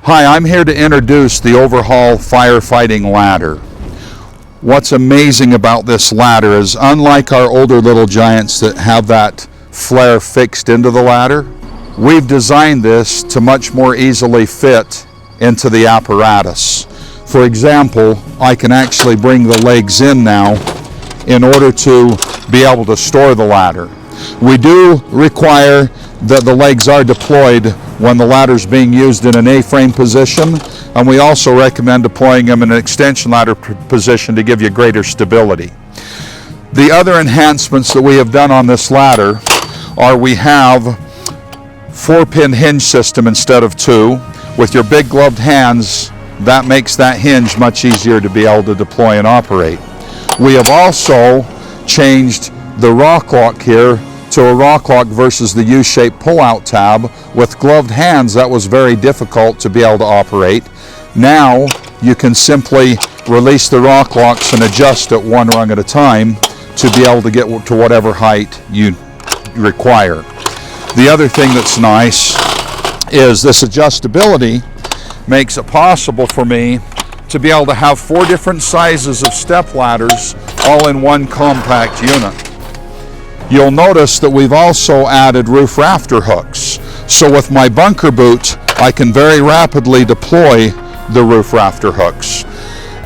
Hi, I'm here to introduce the Overhaul firefighting ladder. What's amazing about this ladder is, unlike our older Little Giants that have that flare fixed into the ladder, we've designed this to much more easily fit into the apparatus. For example, I can actually bring the legs in now in order to be able to store the ladder. We do require that the legs are deployed when the ladder is being used in an A-frame position, and we also recommend deploying them in an extension ladder position to give you greater stability. The other enhancements that we have done on this ladder are we have 4-pin hinge system instead of 2. With your big gloved hands, that makes that hinge much easier to be able to deploy and operate. We have also changed the rock lock here to a rock lock versus the U-shaped pull-out tab. With gloved hands, that was very difficult to be able to operate. Now you can simply release the rock locks and adjust it one rung at a time to be able to get to whatever height you require. The other thing that's nice is this adjustability makes it possible for me to be able to have 4 different sizes of step ladders all in one compact unit. You'll notice that we've also added roof rafter hooks. So with my bunker boot, I can very rapidly deploy the roof rafter hooks.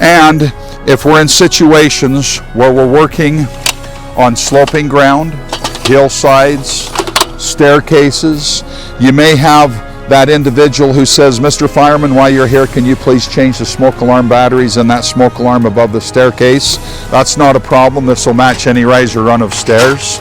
And if we're in situations where we're working on sloping ground, hillsides, staircases, you may have that individual who says, "Mr. Fireman, while you're here, can you please change the smoke alarm batteries in that smoke alarm above the staircase?" That's not a problem. This will match any rise or run of stairs.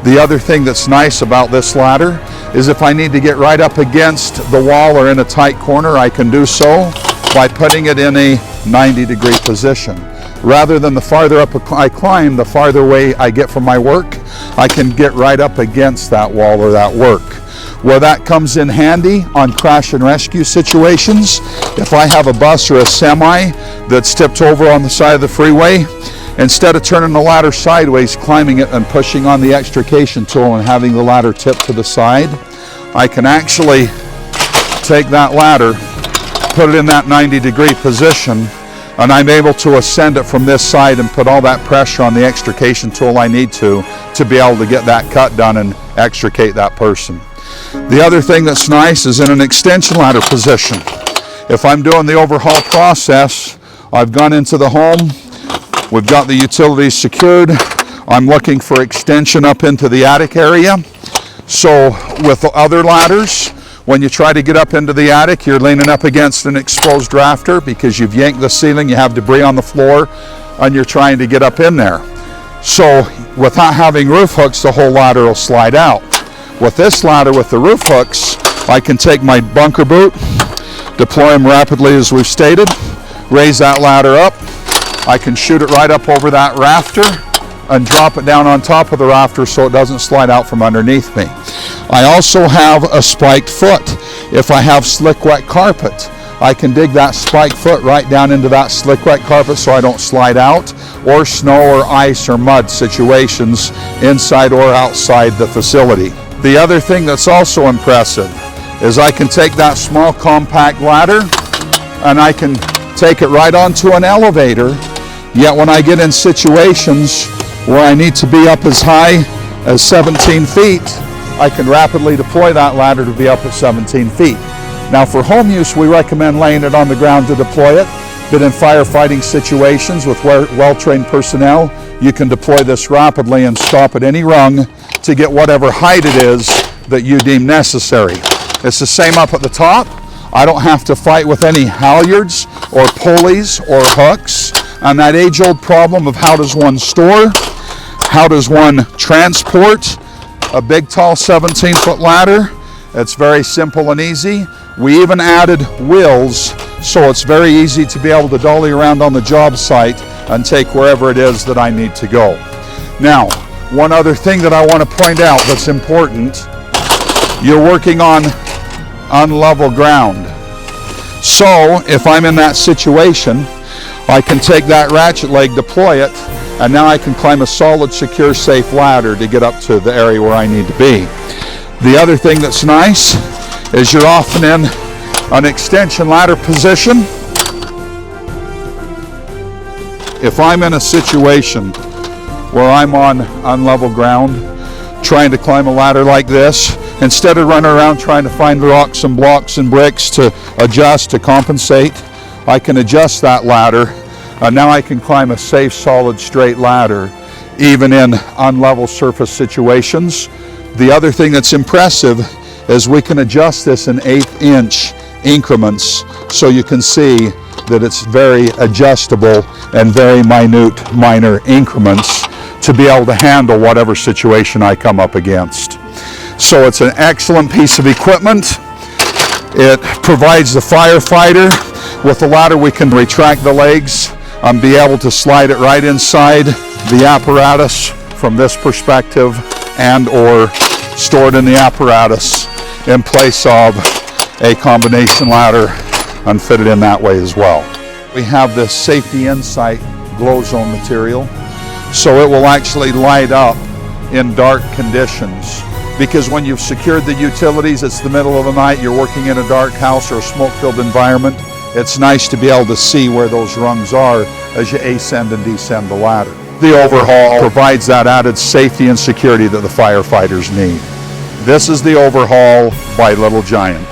The other thing that's nice about this ladder is if I need to get right up against the wall or in a tight corner, I can do so by putting it in a 90-degree position. Rather than the farther up I climb, the farther away I get from my work, I can get right up against that wall or that work. Where that comes in handy on crash and rescue situations, if I have a bus or a semi that's tipped over on the side of the freeway, instead of turning the ladder sideways, climbing it and pushing on the extrication tool and having the ladder tip to the side, I can actually take that ladder, put it in that 90-degree position, and I'm able to ascend it from this side and put all that pressure on the extrication tool I need to be able to get that cut done and extricate that person. The other thing that's nice is in an extension ladder position. If I'm doing the overhaul process, I've gone into the home, we've got the utilities secured, I'm looking for extension up into the attic area. So with the other ladders, when you try to get up into the attic, you're leaning up against an exposed rafter because you've yanked the ceiling, you have debris on the floor, and you're trying to get up in there. So without having roof hooks, the whole ladder will slide out. With this ladder with the roof hooks, I can take my bunker boot, deploy them rapidly as we've stated, raise that ladder up, I can shoot it right up over that rafter and drop it down on top of the rafter so it doesn't slide out from underneath me. I also have a spiked foot. If I have slick wet carpet, I can dig that spiked foot right down into that slick wet carpet so I don't slide out, or snow or ice or mud situations inside or outside the facility. The other thing that's also impressive is I can take that small compact ladder and I can take it right onto an elevator, yet when I get in situations where I need to be up as high as 17 feet, I can rapidly deploy that ladder to be up at 17 feet. Now for home use, we recommend laying it on the ground to deploy it, but in firefighting situations with well-trained personnel, you can deploy this rapidly and stop at any rung to get whatever height it is that you deem necessary. It's the same up at the top. I don't have to fight with any halyards or pulleys or hooks, and that age-old problem of how does one store, how does one transport a big tall 17-foot ladder. It's very simple and easy. We even added wheels, so it's very easy to be able to dolly around on the job site and take wherever it is that I need to go. Now, one other thing that I want to point out that's important, you're working on unlevel ground. So if I'm in that situation, I can take that ratchet leg, deploy it, and now I can climb a solid, secure, safe ladder to get up to the area where I need to be. The other thing that's nice is you're often in An extension ladder position. If I'm in a situation where I'm on unlevel ground, trying to climb a ladder like this, instead of running around trying to find rocks and blocks and bricks to adjust, to compensate, I can adjust that ladder. Now I can climb a safe, solid, straight ladder, even in unlevel surface situations. The other thing that's impressive is we can adjust this in 1/8" increments, so you can see that it's very adjustable and very minor increments to be able to handle whatever situation I come up against. So it's an excellent piece of equipment. It provides the firefighter with the ladder. We can retract the legs and be able to slide it right inside the apparatus from this perspective, and or stored in the apparatus in place of a combination ladder and fit it in that way as well. We have this Safety Insight glow zone material, so it will actually light up in dark conditions, because when you've secured the utilities, it's the middle of the night, you're working in a dark house or a smoke-filled environment, it's nice to be able to see where those rungs are as you ascend and descend the ladder. The Overhaul provides that added safety and security that the firefighters need. This is the Overhaul by Little Giant.